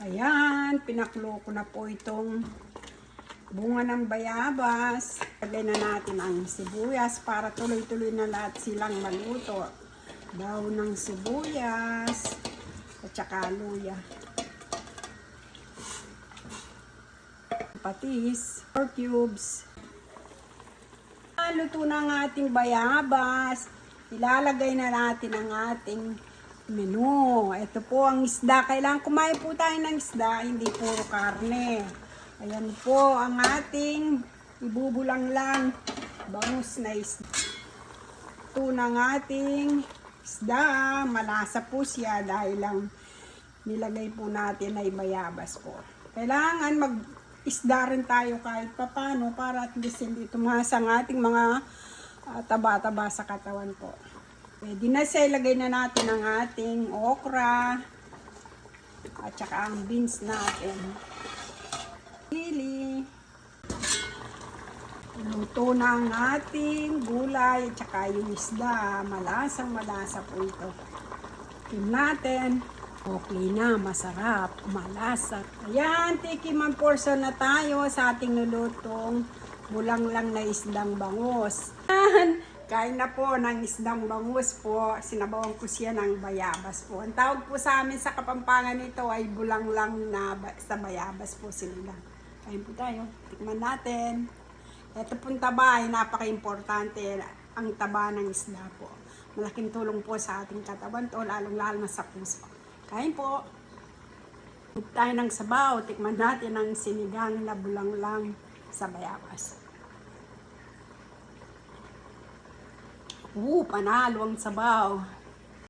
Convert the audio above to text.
Ayan, pinaklo ko na po itong bunga ng bayabas. Lagay na natin ang sibuyas para tuloy-tuloy na lahat silang maluto. Daon ng sibuyas at saka luya. Patis, 4 cubes. Luto na ang ating bayabas. Ilalagay na natin ang ating menu. Ito po ang isda. Kailangan kumain po tayo ng isda, hindi puro karne. Ayan po ang ating ibubulang lang bangus na isda. Ito ng ating isda. Malasa po siya dahil lang nilagay po natin ay bayabas po. Kailangan mag-isda rin tayo kahit papano para at least hindi tumaas ang ating mga taba-taba sa katawan po. Pwede na siya, ilagay na natin ang ating okra at saka ang beans natin. Chili. Luto na ang ating gulay at saka yung isda. Malasang malasa po ito. Tim natin. Okay na, masarap, malasa. Ayan, tikim ang portion na tayo sa ating nilutong bulang lang na isdang bangus. Kain na po ng isdang bangus po. Sinabawan ko siya ng bayabas po. Ang tawag po sa amin sa Kapampangan nito ay bulang lang na sa bayabas po sila. Kain po tayo. Tikman natin. Ito pong taba ay napaka-importante. Ang taba ng isda po. Malaking tulong po sa ating katawan to, lalong-lalo na sa puso. Kain po. Huwag tayo ng sabaw. Tikman natin ang sinigang na bulang lang sa bayabas. Panalo ang sabaw.